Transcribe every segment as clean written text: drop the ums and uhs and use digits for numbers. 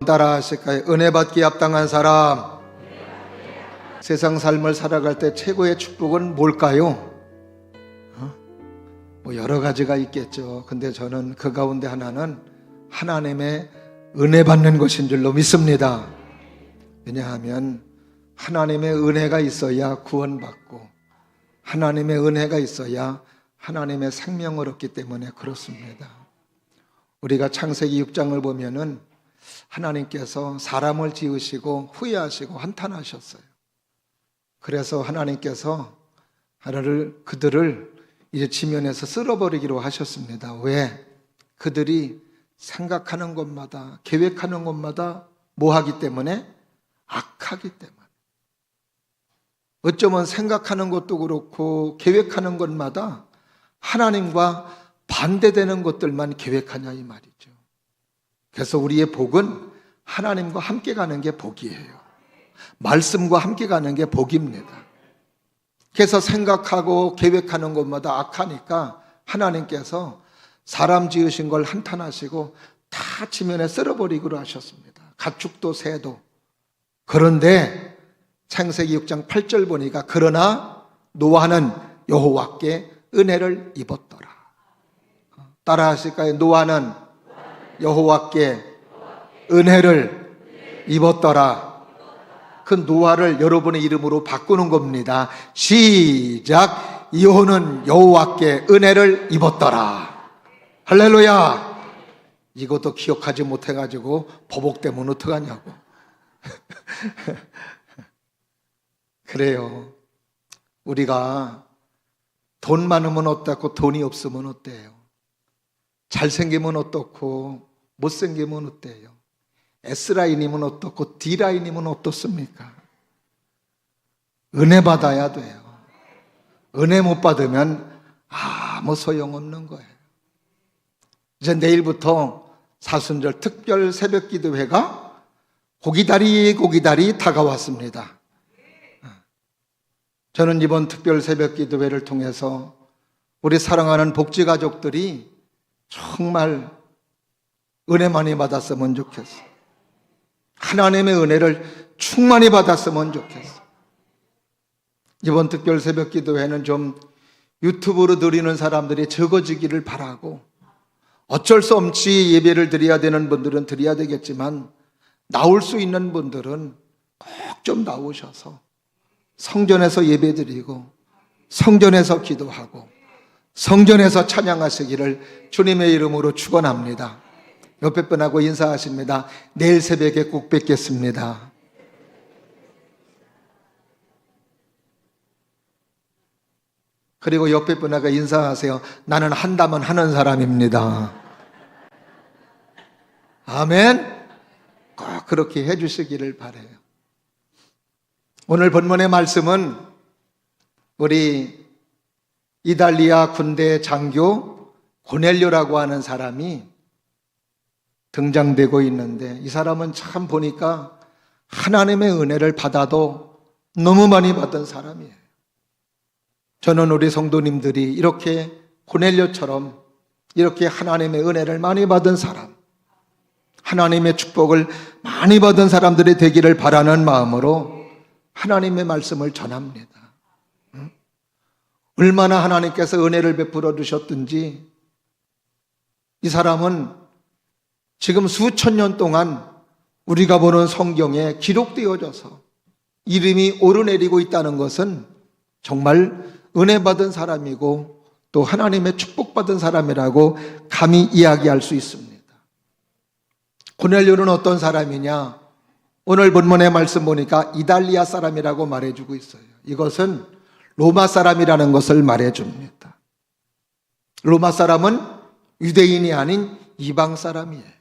따라 하실까요? 은혜 받기에 합당한 사람. 세상 삶을 살아갈 때 최고의 축복은 뭘까요? 뭐 여러 가지가 있겠죠. 근데 저는 그 가운데 하나는 하나님의 은혜 받는 것인 줄로 믿습니다. 왜냐하면 하나님의 은혜가 있어야 구원받고 하나님의 은혜가 있어야 하나님의 생명을 얻기 때문에 그렇습니다. 우리가 창세기 6장을 보면은 하나님께서 사람을 지으시고 후회하시고 한탄하셨어요. 그래서 하나님께서 그들을 이제 지면에서 쓸어버리기로 하셨습니다. 왜? 그들이 생각하는 것마다 계획하는 것마다 뭐 하기 때문에? 악하기 때문에. 어쩌면 생각하는 것도 그렇고 계획하는 것마다 하나님과 반대되는 것들만 계획하냐 이 말이죠. 그래서 우리의 복은 하나님과 함께 가는 게 복이에요. 말씀과 함께 가는 게 복입니다. 그래서 생각하고 계획하는 것마다 악하니까 하나님께서 사람 지으신 걸 한탄하시고 다 지면에 쓸어버리기로 하셨습니다. 가축도 새도. 그런데 창세기 6장 8절 보니까 그러나 노아는 여호와께 은혜를 입었더라. 따라 하실까요? 노아는 여호와께 은혜를 입었더라. 그 노아를 여러분의 이름으로 바꾸는 겁니다. 시작. 이호는 여호와께 은혜를 입었더라. 할렐루야. 이것도 기억하지 못해가지고 버벅대면 어떡하냐고. 그래요. 우리가 돈 많으면 어떻고 돈이 없으면 어때요? 잘생기면 어떻고 못생기면 어때요? S라인이면 어떻고 D라인이면 어떻습니까? 은혜 받아야 돼요. 은혜 못 받으면 아무 소용없는 거예요. 이제 내일부터 사순절 특별 새벽 기도회가 고기다리 다가왔습니다. 저는 이번 특별 새벽 기도회를 통해서 우리 사랑하는 복지 가족들이 정말 은혜 많이 받았으면 좋겠어. 하나님의 은혜를 충만히 받았으면 좋겠어. 이번 특별 새벽 기도회는 좀 유튜브로 드리는 사람들이 적어지기를 바라고, 어쩔 수 없이 예배를 드려야 되는 분들은 드려야 되겠지만 나올 수 있는 분들은 꼭 좀 나오셔서 성전에서 예배 드리고 성전에서 기도하고 성전에서 찬양하시기를 주님의 이름으로 축원합니다. 옆에 분하고 인사하십니다. 내일 새벽에 꼭 뵙겠습니다. 그리고 옆에 분하고 인사하세요. 나는 한다면 하는 사람입니다. 아멘. 꼭 그렇게 해주시기를 바라요. 오늘 본문의 말씀은 우리 이달리아 군대 장교 고넬료라고 하는 사람이 등장되고 있는데, 이 사람은 참 보니까 하나님의 은혜를 받아도 너무 많이 받은 사람이에요. 저는 우리 성도님들이 이렇게 고넬료처럼 이렇게 하나님의 은혜를 많이 받은 사람, 하나님의 축복을 많이 받은 사람들이 되기를 바라는 마음으로 하나님의 말씀을 전합니다. 얼마나 하나님께서 은혜를 베풀어 주셨든지 이 사람은 지금 수천 년 동안 우리가 보는 성경에 기록되어져서 이름이 오르내리고 있다는 것은 정말 은혜 받은 사람이고 또 하나님의 축복받은 사람이라고 감히 이야기할 수 있습니다. 고넬료는 어떤 사람이냐? 오늘 본문의 말씀 보니까 이달리아 사람이라고 말해주고 있어요. 이것은 로마 사람이라는 것을 말해줍니다. 로마 사람은 유대인이 아닌 이방 사람이에요.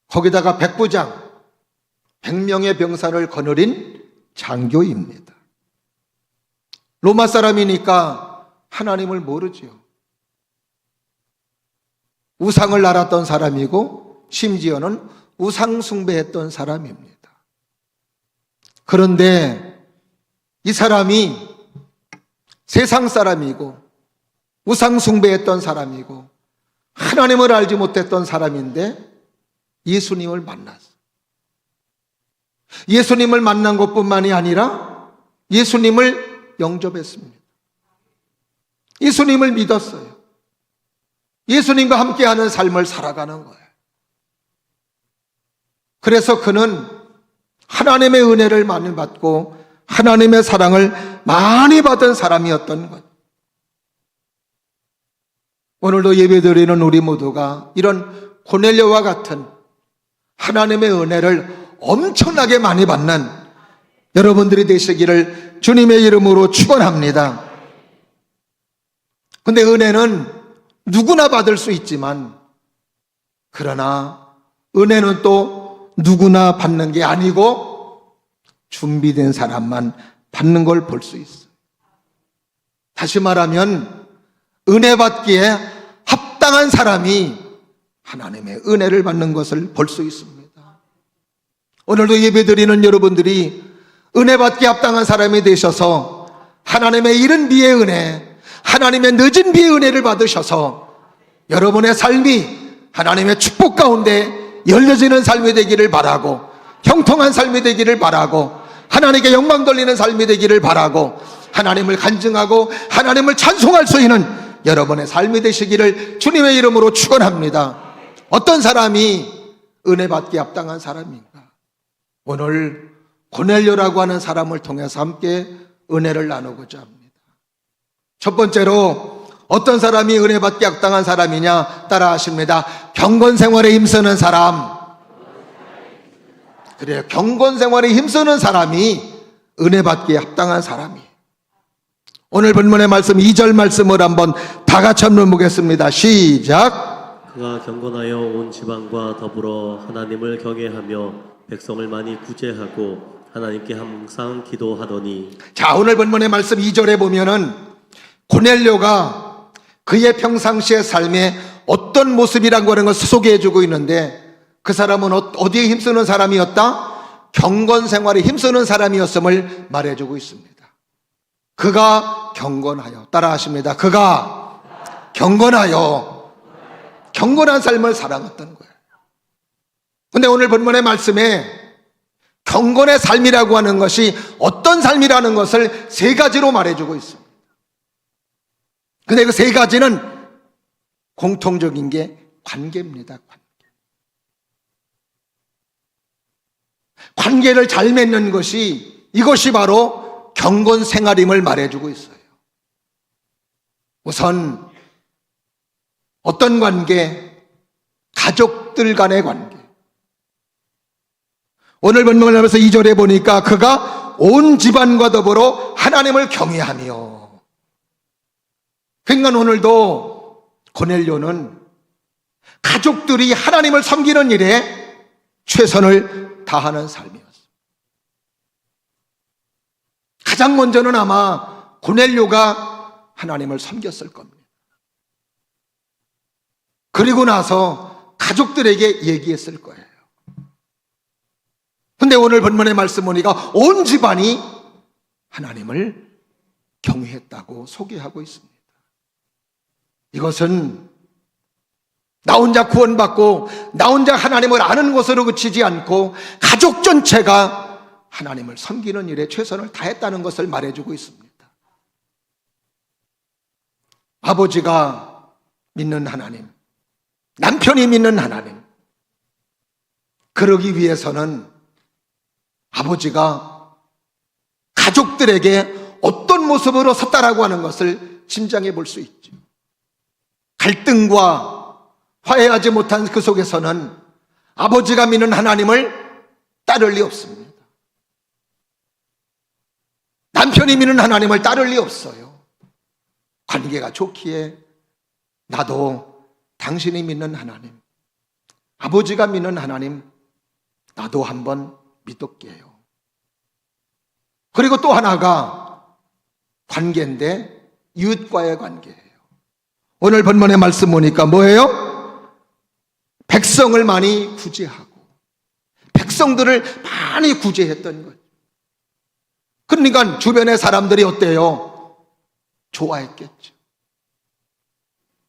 거기다가 백부장, 100명의 병사를 거느린 장교입니다. 로마 사람이니까 하나님을 모르지요. 우상을 알았던 사람이고 심지어는 우상 숭배했던 사람입니다. 그런데 이 사람이 세상 사람이고 우상 숭배했던 사람이고 하나님을 알지 못했던 사람인데 예수님을 만났어요. 예수님을 만난 것뿐만이 아니라 예수님을 영접했습니다. 예수님을 믿었어요. 예수님과 함께하는 삶을 살아가는 거예요. 그래서 그는 하나님의 은혜를 많이 받고 하나님의 사랑을 많이 받은 사람이었던 것. 오늘도 예배드리는 우리 모두가 이런 고넬료와 같은 하나님의 은혜를 엄청나게 많이 받는 여러분들이 되시기를 주님의 이름으로 축원합니다. 근데 은혜는 누구나 받을 수 있지만, 그러나 은혜는 또 누구나 받는 게 아니고 준비된 사람만 받는 걸 볼 수 있어요. 다시 말하면 은혜 받기에 합당한 사람이 하나님의 은혜를 받는 것을 볼 수 있습니다. 오늘도 예배드리는 여러분들이 은혜 받기에 합당한 사람이 되셔서 하나님의 이른 비의 은혜, 하나님의 늦은 비의 은혜를 받으셔서 여러분의 삶이 하나님의 축복 가운데 열려지는 삶이 되기를 바라고, 형통한 삶이 되기를 바라고, 하나님께 영광 돌리는 삶이 되기를 바라고, 하나님을 간증하고 하나님을 찬송할 수 있는 여러분의 삶이 되시기를 주님의 이름으로 축원합니다. 어떤 사람이 은혜 받기에 합당한 사람인가? 오늘 고넬료라고 하는 사람을 통해서 함께 은혜를 나누고자 합니다. 첫 번째로 어떤 사람이 은혜 받기에 합당한 사람이냐? 따라 하십니다. 경건 생활에 힘쓰는 사람. 그래요. 경건 생활에 힘쓰는 사람이 은혜 받기에 합당한 사람이에요. 오늘 본문의 말씀 2절 말씀을 한번 다 같이 한번 보겠습니다. 시작. 그가 경건하여 온 지방과 더불어 하나님을 경외하며 백성을 많이 구제하고 하나님께 항상 기도하더니. 자, 오늘 본문의 말씀 2절에 보면은 고넬료가 그의 평상시의 삶에 어떤 모습이라고 하는 것을 소개해주고 있는데, 그 사람은 어디에 힘쓰는 사람이었다? 경건 생활에 힘쓰는 사람이었음을 말해주고 있습니다. 그가 경건하여, 따라 하십니다. 그가 경건하여 경건한 삶을 살아갔던 거예요. 근데 오늘 본문의 말씀에 경건의 삶이라고 하는 것이 어떤 삶이라는 것을 세 가지로 말해주고 있습니다. 근데 그 세 가지는 공통적인 게 관계입니다. 관계를 잘 맺는 것이, 이것이 바로 경건 생활임을 말해주고 있어요. 우선 어떤 관계? 가족들 간의 관계. 오늘 본문을 하면서 2절에 보니까 그가 온 집안과 더불어 하나님을 경외하며. 그러니까 오늘도 고넬료는 가족들이 하나님을 섬기는 일에 최선을 다하는 삶이었어요. 가장 먼저는 아마 고넬료가 하나님을 섬겼을 겁니다. 그리고 나서 가족들에게 얘기했을 거예요. 근데 오늘 본문의 말씀 보니까 온 집안이 하나님을 경외했다고 소개하고 있습니다. 이것은 나 혼자 구원받고 나 혼자 하나님을 아는 것으로 그치지 않고 가족 전체가 하나님을 섬기는 일에 최선을 다했다는 것을 말해주고 있습니다. 아버지가 믿는 하나님, 남편이 믿는 하나님, 그러기 위해서는 아버지가 가족들에게 어떤 모습으로 섰다라고 하는 것을 짐작해 볼 수 있죠. 갈등과 화해하지 못한 그 속에서는 아버지가 믿는 하나님을 따를 리 없습니다. 남편이 믿는 하나님을 따를 리 없어요. 관계가 좋기에 나도 당신이 믿는 하나님, 아버지가 믿는 하나님, 나도 한번 믿을게요. 그리고 또 하나가 관계인데 이웃과의 관계예요. 오늘 본문의 말씀 보니까 뭐예요? 백성을 많이 구제하고 백성들을 많이 구제했던 거예요. 그러니까 주변의 사람들이 어때요? 좋아했겠죠.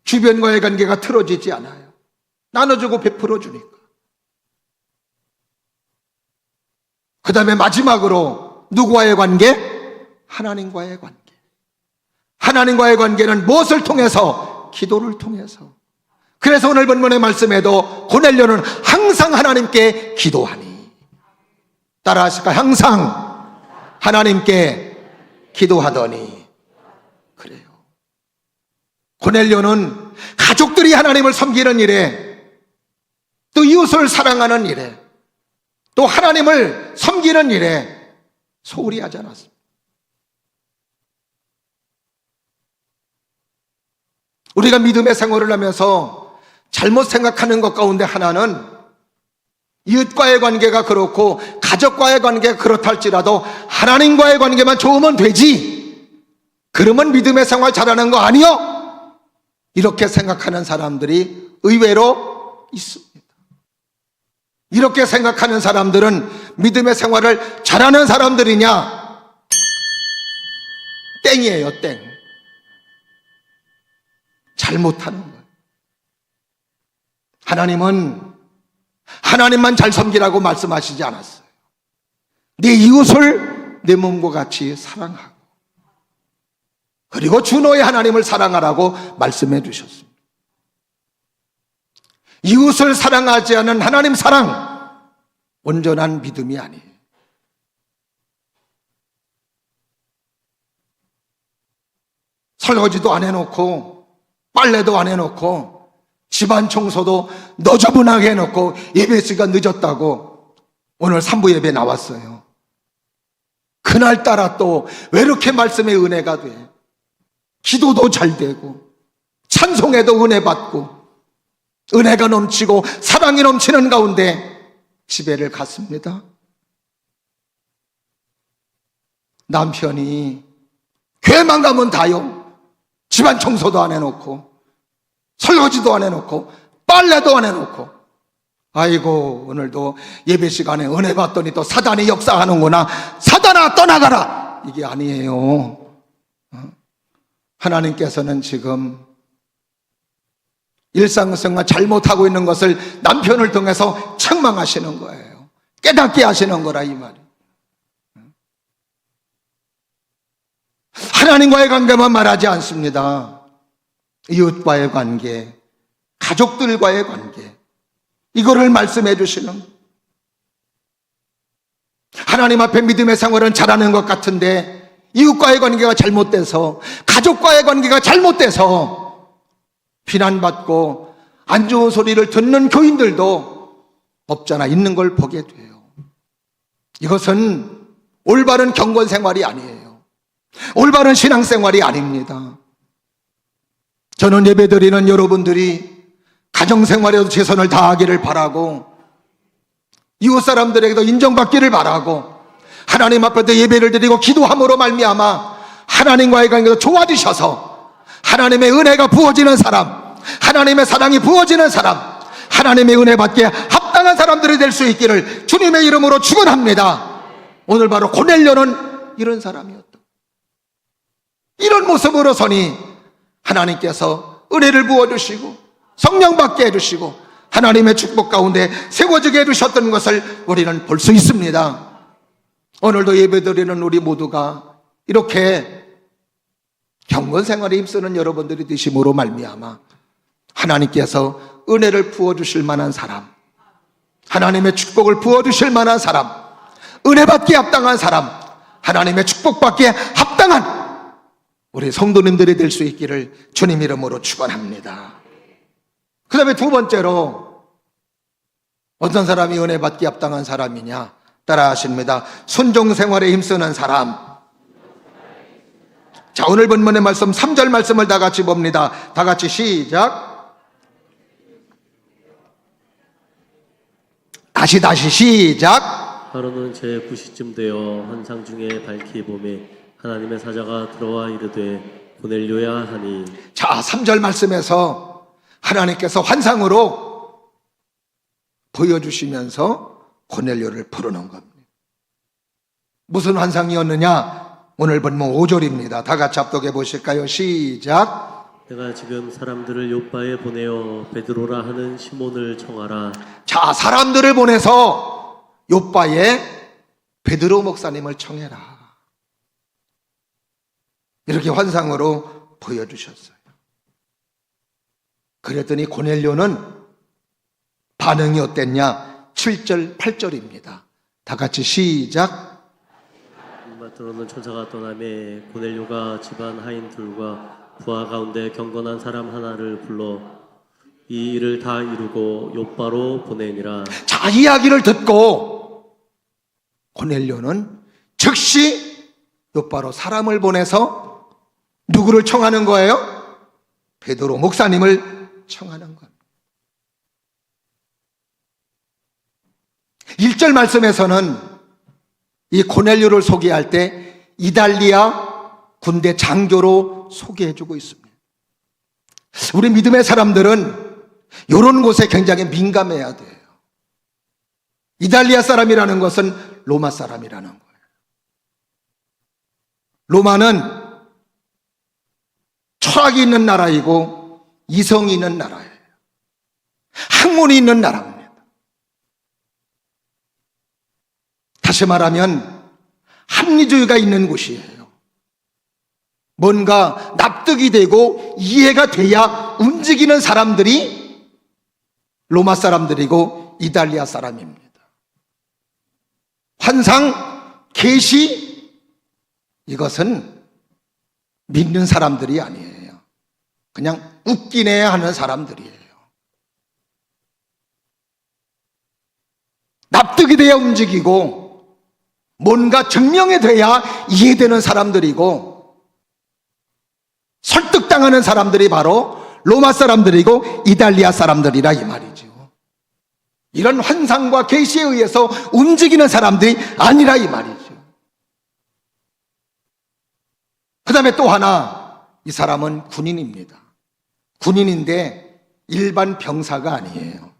주변과의 관계가 틀어지지 않아요. 나눠주고 베풀어 주니까. 그 다음에 마지막으로 누구와의 관계? 하나님과의 관계. 하나님과의 관계는 무엇을 통해서? 기도를 통해서. 그래서 오늘 본문의 말씀에도 고넬료는 항상 하나님께 기도하니. 따라하실까요? 항상 하나님께 기도하더니. 그래요. 고넬료는 가족들이 하나님을 섬기는 일에, 또 이웃을 사랑하는 일에, 또 하나님을 섬기는 일에 소홀히 하지 않았습니다. 우리가 믿음의 생활을 하면서 잘못 생각하는 것 가운데 하나는 이웃과의 관계가 그렇고 가족과의 관계가 그렇다 할지라도 하나님과의 관계만 좋으면 되지, 그러면 믿음의 생활 잘하는 거 아니요? 이렇게 생각하는 사람들이 의외로 있습니다. 이렇게 생각하는 사람들은 믿음의 생활을 잘하는 사람들이냐? 땡이에요, 땡. 잘못하는 거예요. 하나님은 하나님만 잘 섬기라고 말씀하시지 않았어요. 네 이웃을 내 몸과 같이 사랑하고, 그리고 주 너의 하나님을 사랑하라고 말씀해 주셨습니다. 이웃을 사랑하지 않은 하나님 사랑, 온전한 믿음이 아니에요. 설거지도 안 해놓고 빨래도 안 해놓고 집안 청소도 너저분하게 해놓고 예배 시간 늦었다고 오늘 3부 예배 나왔어요. 그날따라 또 왜 이렇게 말씀의 은혜가 돼? 기도도 잘 되고 찬송에도 은혜 받고 은혜가 넘치고 사랑이 넘치는 가운데 집회를 갔습니다. 남편이 교회만 가면 다요, 집안 청소도 안 해놓고 설거지도 안 해놓고 빨래도 안 해놓고, 아이고 오늘도 예배 시간에 은혜 받더니 또 사단이 역사하는구나, 사단아 떠나가라, 이게 아니에요. 하나님께서는 지금 일상생활 잘못하고 있는 것을 남편을 통해서 책망하시는 거예요. 깨닫게 하시는 거라 이 말이에요. 하나님과의 관계만 말하지 않습니다. 이웃과의 관계, 가족들과의 관계, 이거를 말씀해 주시는 거예요. 하나님 앞에 믿음의 생활은 잘하는 것 같은데 이웃과의 관계가 잘못돼서, 가족과의 관계가 잘못돼서 비난받고 안 좋은 소리를 듣는 교인들도 없잖아 있는 걸 보게 돼요. 이것은 올바른 경건 생활이 아니에요. 올바른 신앙생활이 아닙니다. 저는 예배드리는 여러분들이 가정생활에도 최선을 다하기를 바라고, 이웃 사람들에게도 인정받기를 바라고, 하나님 앞에도 예배를 드리고 기도함으로 말미암아 하나님과의 관계가 좋아지셔서 하나님의 은혜가 부어지는 사람, 하나님의 사랑이 부어지는 사람, 하나님의 은혜 받기에 합당한 사람들이 될 수 있기를 주님의 이름으로 축원합니다. 오늘 바로 고넬료는 이런 사람이었다. 이런 모습으로 서니 하나님께서 은혜를 부어주시고 성령 받게 해주시고 하나님의 축복 가운데 세워지게 해주셨던 것을 우리는 볼 수 있습니다. 오늘도 예배드리는 우리 모두가 이렇게 경건생활에 힘쓰는 여러분들이 되심으로 말미암아 하나님께서 은혜를 부어주실 만한 사람, 하나님의 축복을 부어주실 만한 사람, 은혜 받기에 합당한 사람, 하나님의 축복받기에 합당한 우리 성도님들이 될 수 있기를 주님 이름으로 축원합니다. 그 다음에 두 번째로 어떤 사람이 은혜 받기에 합당한 사람이냐? 따라 하십니다. 순종생활에 힘쓰는 사람. 자, 오늘 본문의 말씀 3절 말씀을 다 같이 봅니다. 다 같이 시작. 다시 시작. 하루는 제 9시쯤 되어 환상 중에 밝히 봄에 하나님의 사자가 들어와 이르되 고넬료야 하니. 자, 3절 말씀에서 하나님께서 환상으로 보여주시면서 고넬료를 부르는 겁니다. 무슨 환상이었느냐? 오늘 본문 5절입니다. 다 같이 합독해 보실까요? 시작. 내가 지금 사람들을 요바에 보내어 베드로라 하는 시몬을 청하라. 자, 사람들을 보내서 요바에 베드로 목사님을 청해라. 이렇게 환상으로 보여주셨어요. 그랬더니 고넬료는 반응이 어땠냐? 7절, 8절입니다. 다 같이 시작. 들어오는 천사가 떠나매 고넬료가 집안 하인 둘과 부하 가운데 경건한 사람 하나를 불러 이 일을 다 이루고 요바로 보내니라. 자, 이야기를 듣고 고넬료는 즉시 요바로 사람을 보내서 누구를 청하는 거예요? 베드로 목사님을 청하는 겁니다. 1절 말씀에서는 이 고넬료를 소개할 때 이달리아 군대 장교로 소개해주고 있습니다. 우리 믿음의 사람들은 이런 곳에 굉장히 민감해야 돼요. 이달리아 사람이라는 것은 로마 사람이라는 거예요. 로마는 철학이 있는 나라이고 이성이 있는 나라예요. 학문이 있는 나라입니다. 다시 말하면 합리주의가 있는 곳이에요. 뭔가 납득이 되고 이해가 돼야 움직이는 사람들이 로마 사람들이고 이달리아 사람입니다. 환상, 계시, 이것은 믿는 사람들이 아니에요. 그냥 웃기네 하는 사람들이에요. 납득이 돼야 움직이고 뭔가 증명이 돼야 이해되는 사람들이고 설득당하는 사람들이 바로 로마 사람들이고 이달리아 사람들이라 이 말이죠. 이런 환상과 계시에 의해서 움직이는 사람들이 아니라 이 말이죠. 그 다음에 또 하나, 이 사람은 군인입니다. 군인인데 일반 병사가 아니에요.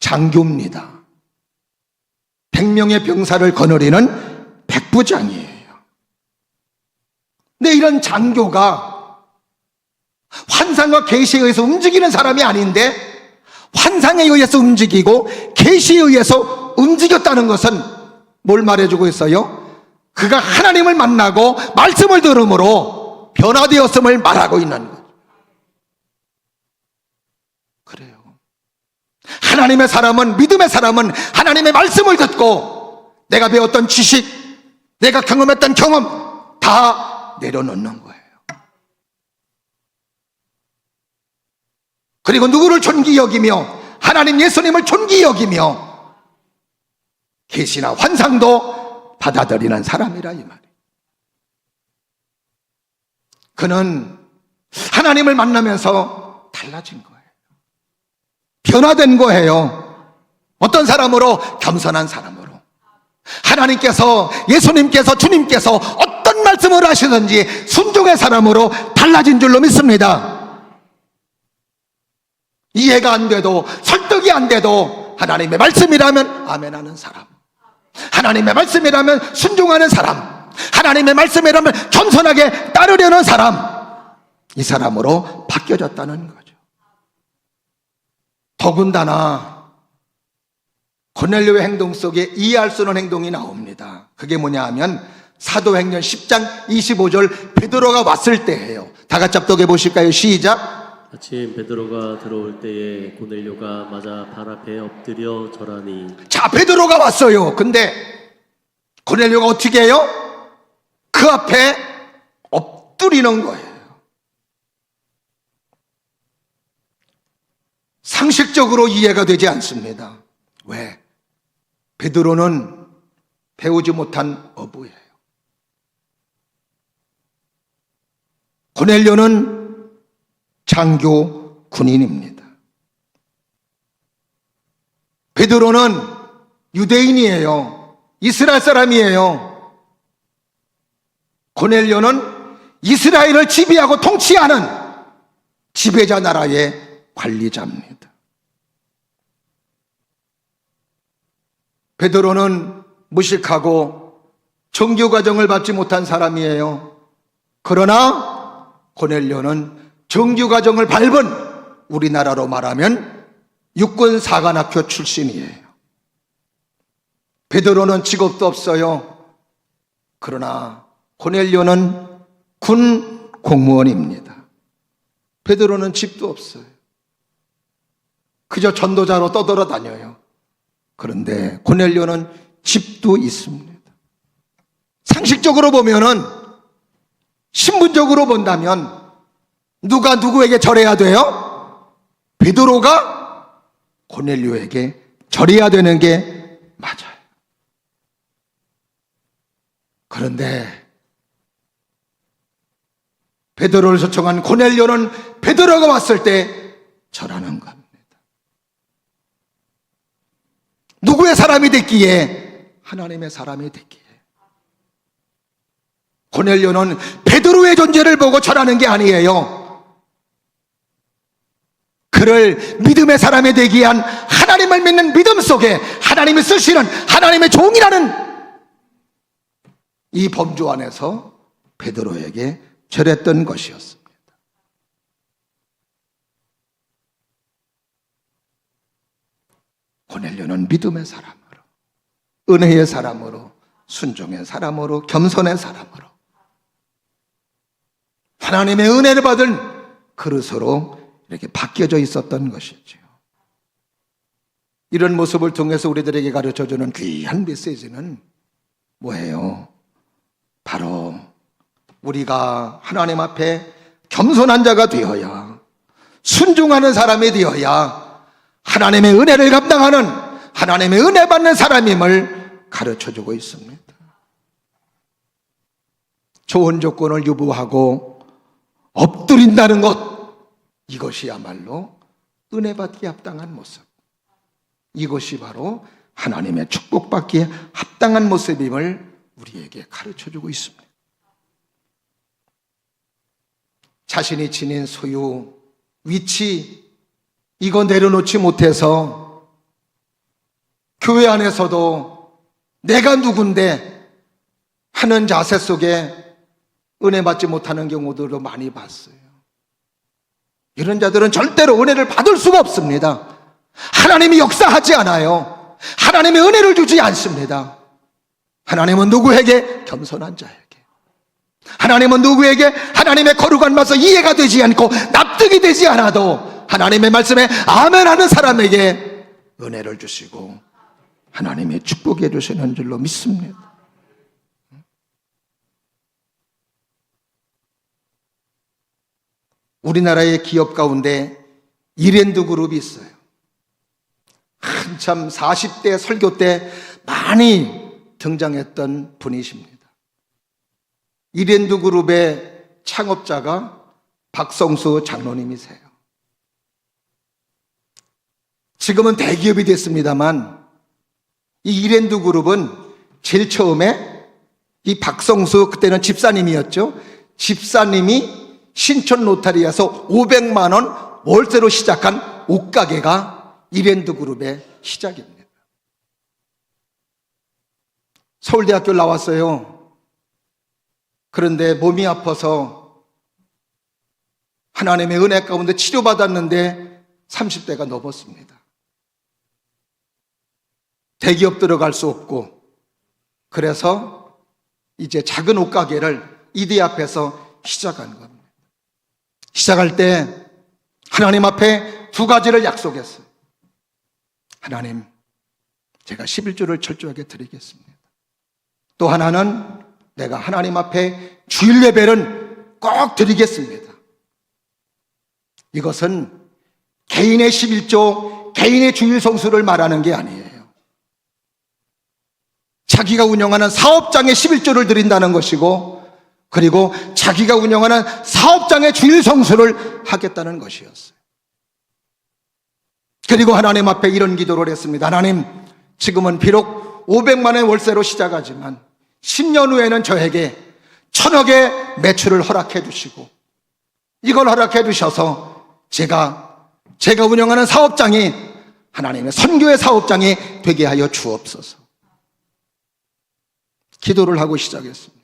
장교입니다. 100명의 병사를 거느리는 백부장이에요. 근데 이런 장교가 환상과 계시에 의해서 움직이는 사람이 아닌데 환상에 의해서 움직이고 계시에 의해서 움직였다는 것은 뭘 말해주고 있어요? 그가 하나님을 만나고 말씀을 들음으로 변화되었음을 말하고 있는 거예요. 그래요. 하나님의 사람은, 믿음의 사람은 하나님의 말씀을 듣고 내가 배웠던 지식, 내가 경험했던 경험 다 내려놓는 거예요. 그리고 누구를 존귀 여기며 하나님 예수님을 존귀 여기며 계시나 환상도 받아들이는 사람이라 이 말이에요. 그는 하나님을 만나면서 달라진 거예요. 변화된 거예요. 어떤 사람으로? 겸손한 사람으로. 하나님께서, 예수님께서, 주님께서 어떤 말씀을 하시든지 순종의 사람으로 달라진 줄로 믿습니다. 이해가 안 돼도, 설득이 안 돼도 하나님의 말씀이라면 아멘하는 사람, 하나님의 말씀이라면 순종하는 사람, 하나님의 말씀이라면 겸손하게 따르려는 사람, 이 사람으로 바뀌어졌다는 거죠. 더군다나 고넬료의 행동 속에 이해할 수 없는 행동이 나옵니다. 그게 뭐냐 하면 사도행전 10장 25절 베드로가 왔을 때예요. 다 같이 합독해 보실까요? 시작. 아침 베드로가 들어올 때에 고넬료가 맞아 발 앞에 엎드려 절하니. 자, 베드로가 왔어요. 근데 고넬료가 어떻게 해요? 그 앞에 엎드리는 거예요. 상식적으로 이해가 되지 않습니다. 왜? 베드로는 배우지 못한 어부예요. 고넬료는 장교 군인입니다. 베드로는 유대인이에요. 이스라엘 사람이에요. 고넬료는 이스라엘을 지배하고 통치하는 지배자 나라의 관리자입니다. 베드로는 무식하고 정규 과정을 받지 못한 사람이에요. 그러나 고넬료는 정규 과정을 밟은, 우리나라로 말하면 육군 사관학교 출신이에요. 베드로는 직업도 없어요. 그러나 고넬료는 군 공무원입니다. 베드로는 집도 없어요. 그저 전도자로 떠돌아다녀요. 그런데 고넬료는 집도 있습니다. 상식적으로 보면은, 신분적으로 본다면 누가 누구에게 절해야 돼요? 베드로가 고넬료에게 절해야 되는 게 맞아요. 그런데 베드로를 초청한 고넬료는 베드로가 왔을 때 절하는 겁니다. 누구의 사람이 됐기에? 하나님의 사람이 됐기에. 고넬료는 베드로의 존재를 보고 절하는 게 아니에요. 그를 믿음의 사람이 되기 위한 하나님을 믿는 믿음 속에 하나님이 쓰시는 하나님의 종이라는 이 범주 안에서 베드로에게 절했던 것이었습니다. 고넬료는 믿음의 사람으로, 은혜의 사람으로, 순종의 사람으로, 겸손의 사람으로 하나님의 은혜를 받은 그릇으로 이렇게 바뀌어져 있었던 것이죠. 이런 모습을 통해서 우리들에게 가르쳐주는 귀한 메시지는 뭐예요? 바로 우리가 하나님 앞에 겸손한 자가 되어야, 순종하는 사람이 되어야 하나님의 은혜를 감당하는, 하나님의 은혜 받는 사람임을 가르쳐주고 있습니다. 좋은 조건을 유보하고 엎드린다는 것, 이것이야말로 은혜 받기에 합당한 모습, 이것이 바로 하나님의 축복받기에 합당한 모습임을 우리에게 가르쳐주고 있습니다. 자신이 지닌 소유, 위치, 이거 내려놓지 못해서 교회 안에서도 내가 누군데 하는 자세 속에 은혜 받지 못하는 경우들도 많이 봤어요. 이런 자들은 절대로 은혜를 받을 수가 없습니다. 하나님이 역사하지 않아요. 하나님의 은혜를 주지 않습니다. 하나님은 누구에게? 겸손한 자에게. 하나님은 누구에게? 하나님의 거룩한 맛을 이해가 되지 않고 납득이 되지 않아도 하나님의 말씀에 아멘하는 사람에게 은혜를 주시고 하나님의 축복해 주시는 줄로 믿습니다. 우리나라의 기업 가운데 이랜드 그룹이 있어요. 한참 40대 설교 때 많이 등장했던 분이십니다. 이랜드 그룹의 창업자가 박성수 장로님이세요. 지금은 대기업이 됐습니다만 이 이랜드 그룹은 제일 처음에 이 박성수, 그때는 집사님이었죠. 집사님이 신촌 로타리에서 500만 원 월세로 시작한 옷가게가 이랜드 그룹의 시작입니다. 서울대학교 나왔어요. 그런데 몸이 아파서 하나님의 은혜 가운데 치료받았는데 30대가 넘었습니다. 대기업 들어갈 수 없고, 그래서 이제 작은 옷가게를 이대 앞에서 시작한 겁니다. 시작할 때 하나님 앞에 두 가지를 약속했어요. 하나님, 제가 11조를 철저하게 드리겠습니다. 또 하나는 내가 하나님 앞에 주일 예배는 꼭 드리겠습니다. 이것은 개인의 11조, 개인의 주일 성수를 말하는 게 아니에요. 자기가 운영하는 사업장의 11조를 드린다는 것이고, 그리고 자기가 운영하는 사업장의 주일 성수를 하겠다는 것이었어요. 그리고 하나님 앞에 이런 기도를 했습니다. 하나님, 지금은 비록 500만 원의 월세로 시작하지만 10년 후에는 저에게 1000억의 매출을 허락해 주시고, 이걸 허락해 주셔서 제가 운영하는 사업장이 하나님의 선교의 사업장이 되게 하여 주옵소서. 기도를 하고 시작했습니다.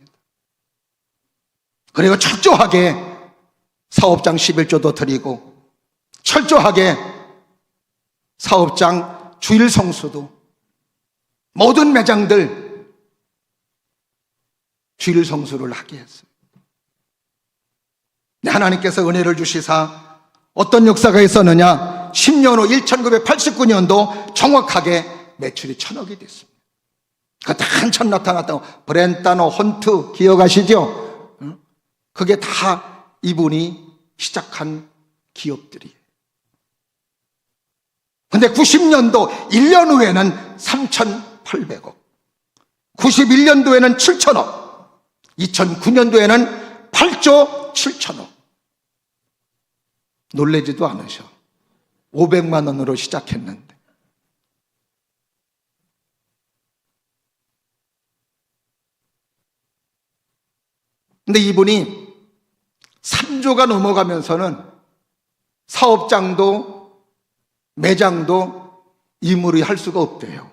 그리고 철저하게 사업장 11조도 드리고, 철저하게 사업장 주일 성수도, 모든 매장들 주일 성수를 하게 했어요. 하나님께서 은혜를 주시사 어떤 역사가 있었느냐? 10년 후 1989년도 정확하게 매출이 1,000억이 됐습니다. 그때 한참 나타났다고 브렌타노, 혼트 기억하시죠? 그게 다 이분이 시작한 기업들이에요. 근데 90년도 1년 후에는 3,800억, 91년도에는 7,000억, 2009년도에는 8조 7천억. 놀라지도 않으셔. 500만 원으로 시작했는데. 근데 이분이 3조가 넘어가면서는 사업장도 매장도 임으로 할 수가 없대요.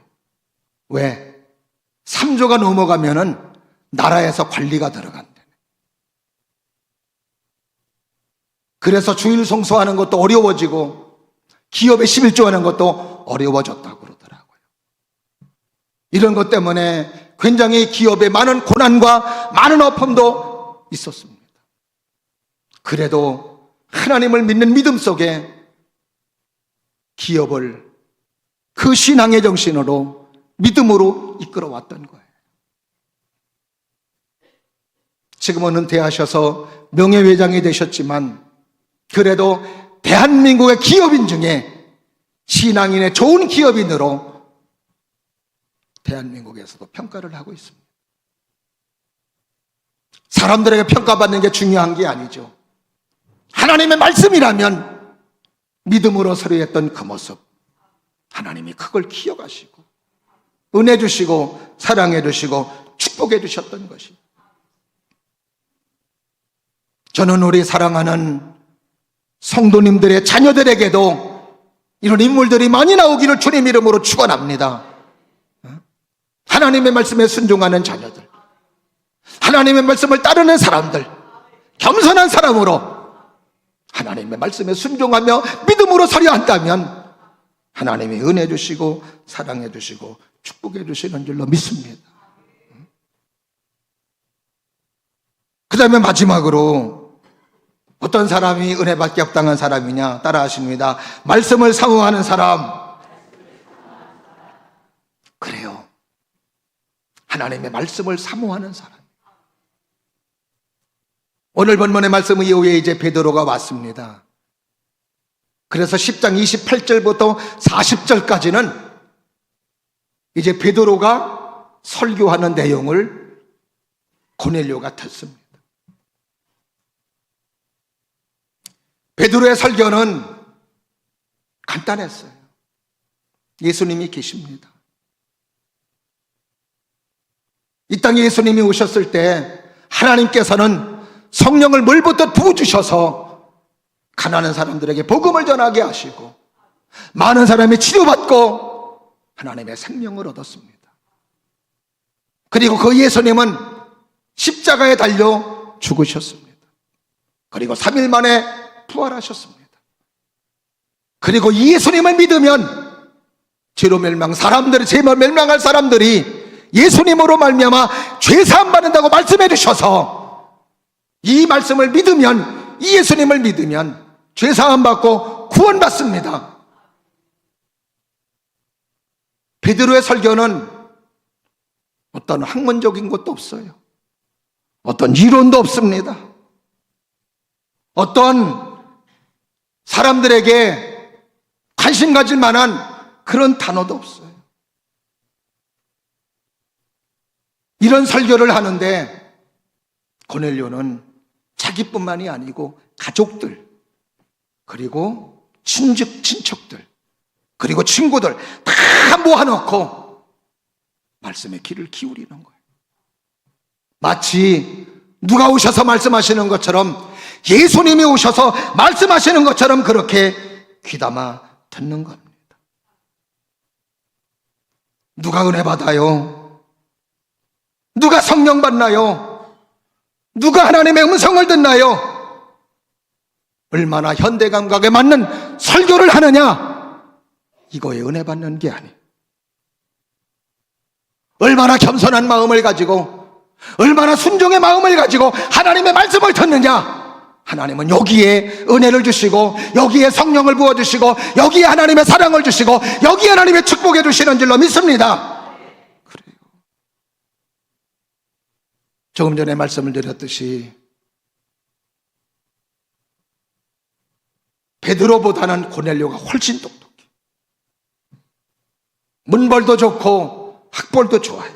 왜? 3조가 넘어가면은 나라에서 관리가 들어간대. 그래서 주일 성수하는 것도 어려워지고 기업에 11조 하는 것도 어려워졌다고 그러더라고요. 이런 것 때문에 굉장히 기업에 많은 고난과 많은 아픔도 있었습니다. 그래도 하나님을 믿는 믿음 속에 기업을 그 신앙의 정신으로 믿음으로 이끌어왔던 거예요. 지금은 은퇴하셔서 명예회장이 되셨지만 그래도 대한민국의 기업인 중에 신앙인의 좋은 기업인으로 대한민국에서도 평가를 하고 있습니다. 사람들에게 평가받는 게 중요한 게 아니죠. 하나님의 말씀이라면 믿음으로 서류했던 그 모습, 하나님이 그걸 기억하시고 은혜 주시고 사랑해 주시고 축복해 주셨던 것이. 저는 우리 사랑하는 성도님들의 자녀들에게도 이런 인물들이 많이 나오기를 주님 이름으로 축원합니다. 하나님의 말씀에 순종하는 자녀들, 하나님의 말씀을 따르는 사람들, 겸손한 사람으로 하나님의 말씀에 순종하며 믿음으로 서려 한다면 하나님이 은혜 주시고 사랑해 주시고 축복해 주시는 줄로 믿습니다. 그 다음에 마지막으로 어떤 사람이 은혜받게 합당한 사람이냐? 따라 하십니다. 말씀을 사모하는 사람. 그래요. 하나님의 말씀을 사모하는 사람. 오늘 본문의 말씀 이후에 이제 베드로가 왔습니다. 그래서 10장 28절부터 40절까지는 이제 베드로가 설교하는 내용을 고넬료가 듣습니다. 베드로의 설교는 간단했어요. 예수님이 계십니다. 이 땅에 예수님이 오셨을 때 하나님께서는 성령을 물붓듯 부어주셔서 가난한 사람들에게 복음을 전하게 하시고 많은 사람이 치료받고 하나님의 생명을 얻었습니다. 그리고 그 예수님은 십자가에 달려 죽으셨습니다. 그리고 3일 만에 부활하셨습니다. 그리고 이 예수님을 믿으면 죄로 멸망, 사람들이 죄로 멸망할 사람들이 예수님으로 말미암아 죄 사함 받는다고 말씀해 주셔서 이 말씀을 믿으면, 이 예수님을 믿으면 죄 사함 받고 구원받습니다. 베드로의 설교는 어떤 학문적인 것도 없어요. 어떤 이론도 없습니다. 어떤 사람들에게 관심 가질 만한 그런 단어도 없어요. 이런 설교를 하는데 고넬료는 자기뿐만이 아니고 가족들, 그리고 친척들, 그리고 친구들 다 모아놓고 말씀에 귀를 기울이는 거예요. 마치 누가 오셔서 말씀하시는 것처럼, 예수님이 오셔서 말씀하시는 것처럼 그렇게 귀담아 듣는 겁니다. 누가 은혜 받아요? 누가 성령 받나요? 누가 하나님의 음성을 듣나요? 얼마나 현대 감각에 맞는 설교를 하느냐? 이거에 은혜 받는 게 아니에요. 얼마나 겸손한 마음을 가지고 얼마나 순종의 마음을 가지고 하나님의 말씀을 듣느냐. 하나님은 여기에 은혜를 주시고 여기에 성령을 부어주시고 여기에 하나님의 사랑을 주시고 여기에 하나님의 축복해 주시는 줄로 믿습니다. 그래요. 조금 전에 말씀을 드렸듯이 베드로보다는 고넬료가 훨씬 똑똑해. 문벌도 좋고 학벌도 좋아요.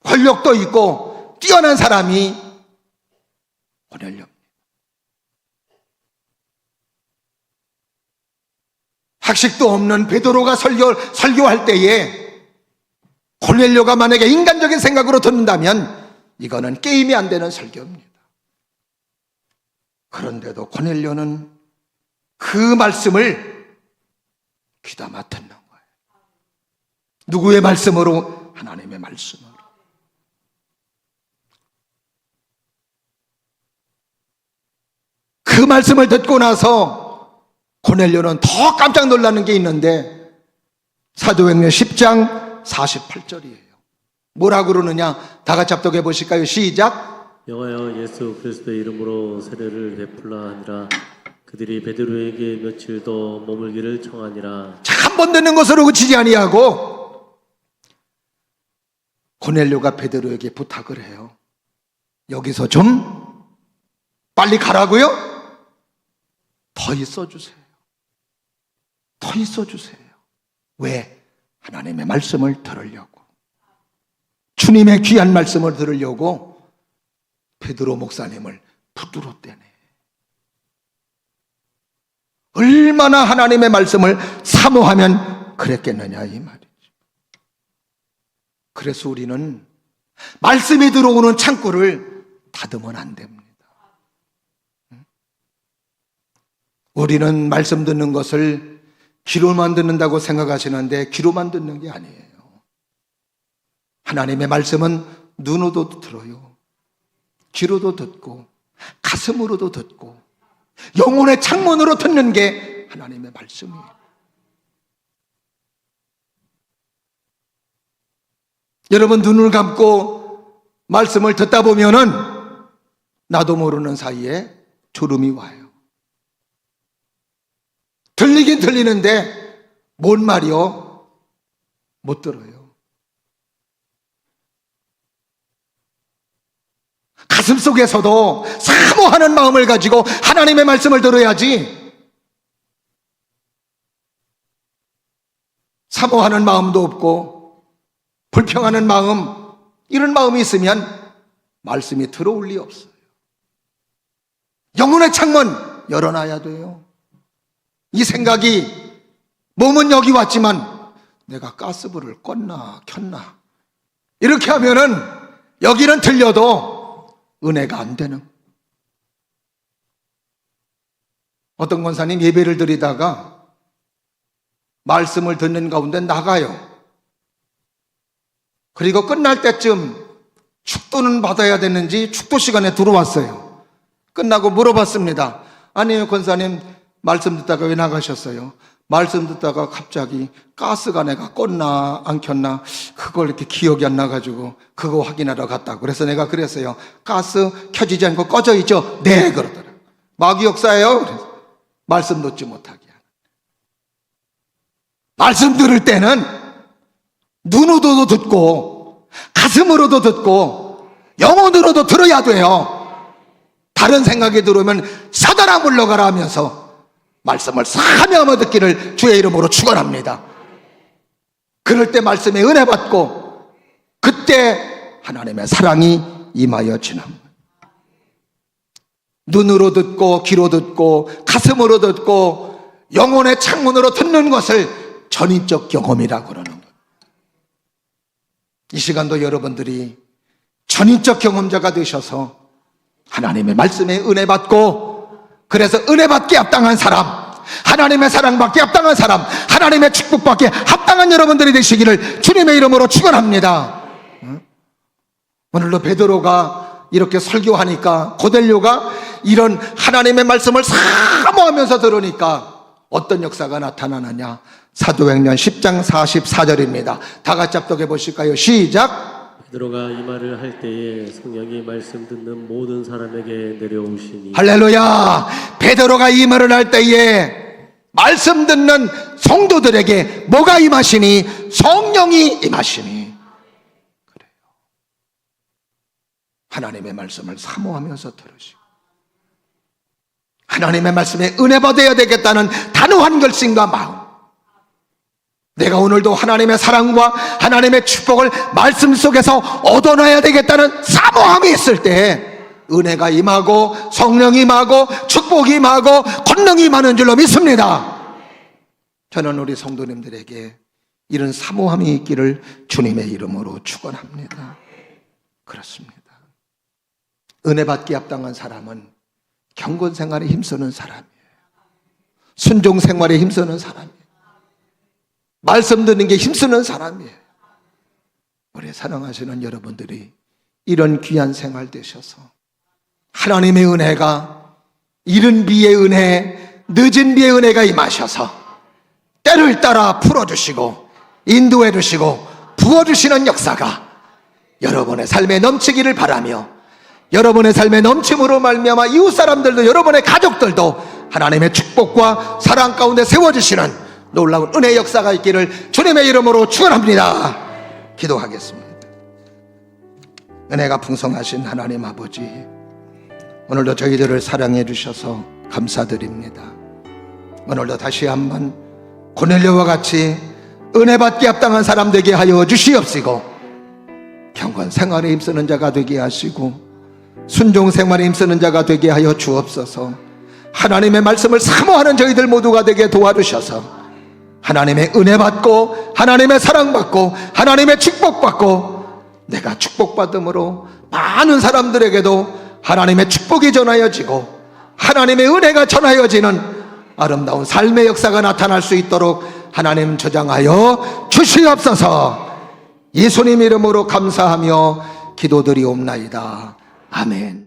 권력도 있고 뛰어난 사람이 고넬료입니다. 학식도 없는 베드로가 설교할 때에 고넬료가 만약에 인간적인 생각으로 듣는다면 이거는 게임이 안 되는 설교입니다. 그런데도 고넬료는 그 말씀을 귀담아 듣는 거예요. 누구의 말씀으로? 하나님의 말씀으로. 그 말씀을 듣고 나서 고넬료는 더 깜짝 놀라는 게 있는데 사도행전 10장 48절이에요. 뭐라고 그러느냐? 다 같이 합독해 보실까요? 시작. 여호와여 예수 그리스도의 이름으로 세례를 베풀라 하니라. 그들이 베드로에게 며칠 더 머물기를 청하니라. 한 번 듣는 것으로 그치지 아니하고 고넬료가 베드로에게 부탁을 해요. 여기서 좀 빨리 가라고요? 더 있어 주세요. 더 있어 주세요. 왜? 하나님의 말씀을 들으려고. 주님의 귀한 말씀을 들으려고 베드로 목사님을 붙들어 떼네. 얼마나 하나님의 말씀을 사모하면 그랬겠느냐 이 말이죠. 그래서 우리는 말씀이 들어오는 창구를 닫으면 안 됩니다. 우리는 말씀 듣는 것을 귀로만 듣는다고 생각하시는데 귀로만 듣는 게 아니에요. 하나님의 말씀은 눈으로도 들어요. 귀로도 듣고 가슴으로도 듣고 영혼의 창문으로 듣는 게 하나님의 말씀이에요. 여러분 눈을 감고 말씀을 듣다 보면은 나도 모르는 사이에 졸음이 와요. 들리긴 들리는데 뭔 말이요? 못 들어요. 가슴 속에서도 사모하는 마음을 가지고 하나님의 말씀을 들어야지. 사모하는 마음도 없고 불평하는 마음, 이런 마음이 있으면 말씀이 들어올 리 없어요. 영혼의 창문 열어놔야 돼요. 이 생각이 몸은 여기 왔지만 내가 가스불을 껐나 켰나 이렇게 하면은 여기는 들려도 은혜가 안 되는. 어떤 권사님 예배를 드리다가 말씀을 듣는 가운데 나가요. 그리고 끝날 때쯤 축도는 받아야 되는지 축도 시간에 들어왔어요. 끝나고 물어봤습니다. 아니요 권사님, 말씀 듣다가 왜 나가셨어요? 말씀 듣다가 갑자기 가스가 내가 껐나 안 켰나 그걸 이렇게 기억이 안 나가지고 그거 확인하러 갔다고. 그래서 내가 그랬어요. 가스 켜지지 않고 꺼져 있죠? 네 그러더라고요. 마귀 역사예요. 그래서 말씀 듣지 못하게 하는. 말씀 들을 때는 눈으로도 듣고 가슴으로도 듣고 영혼으로도 들어야 돼요. 다른 생각이 들어오면 서다라 물러가라 하면서 말씀을 사모하며 듣기를 주의 이름으로 축원합니다. 그럴 때 말씀에 은혜 받고 그때 하나님의 사랑이 임하여 지납니다. 눈으로 듣고 귀로 듣고 가슴으로 듣고 영혼의 창문으로 듣는 것을 전인적 경험이라고 그러는 거예요. 이 시간도 여러분들이 전인적 경험자가 되셔서 하나님의 말씀에 은혜 받고, 그래서 은혜 받기 합당한 사람, 하나님의 사랑받기 합당한 사람, 하나님의 축복받기 합당한 여러분들이 되시기를 주님의 이름으로 축원합니다. 오늘도 베드로가 이렇게 설교하니까 고넬료가 이런 하나님의 말씀을 사모하면서 들으니까 어떤 역사가 나타나느냐? 사도행전 10장 44절입니다. 다 같이 합독해 보실까요? 시작. 베드로가 이 말을 할 때에 성령이 말씀 듣는 모든 사람에게 내려오시니 할렐루야. 베드로가 이 말을 할 때에 말씀 듣는 성도들에게 뭐가 임하시니? 성령이 임하시니. 그래요. 하나님의 말씀을 사모하면서 들으시고 하나님의 말씀에 은혜 받아야 되겠다는 단호한 결심과 마음, 내가 오늘도 하나님의 사랑과 하나님의 축복을 말씀 속에서 얻어놔야 되겠다는 사모함이 있을 때 은혜가 임하고 성령이 임하고 축복이 임하고 권능이 임하는 줄로 믿습니다. 저는 우리 성도님들에게 이런 사모함이 있기를 주님의 이름으로 축원합니다. 그렇습니다. 은혜 받기 합당한 사람은 경건 생활에 힘쓰는 사람이에요. 순종 생활에 힘쓰는 사람이에요. 말씀 듣는 게 힘쓰는 사람이에요. 우리 사랑하시는 여러분들이 이런 귀한 생활 되셔서 하나님의 은혜가 이른 비의 은혜, 늦은 비의 은혜가 임하셔서 때를 따라 풀어주시고 인도해 주시고 부어주시는 역사가 여러분의 삶에 넘치기를 바라며, 여러분의 삶의 넘침으로 말미암아 이웃 사람들도 여러분의 가족들도 하나님의 축복과 사랑 가운데 세워주시는 놀라운 은혜의 역사가 있기를 주님의 이름으로 축원합니다. 기도하겠습니다. 은혜가 풍성하신 하나님 아버지, 오늘도 저희들을 사랑해 주셔서 감사드립니다. 오늘도 다시 한번 고넬료와 같이 은혜 받기 합당한 사람 되게 하여 주시옵시고, 경건 생활에 힘쓰는 자가 되게 하시고 순종 생활에 힘쓰는 자가 되게 하여 주옵소서. 하나님의 말씀을 사모하는 저희들 모두가 되게 도와주셔서 하나님의 은혜 받고 하나님의 사랑 받고 하나님의 축복 받고, 내가 축복받음으로 많은 사람들에게도 하나님의 축복이 전하여지고 하나님의 은혜가 전하여지는 아름다운 삶의 역사가 나타날 수 있도록 하나님 저장하여 주시옵소서. 예수님 이름으로 감사하며 기도드리옵나이다. 아멘.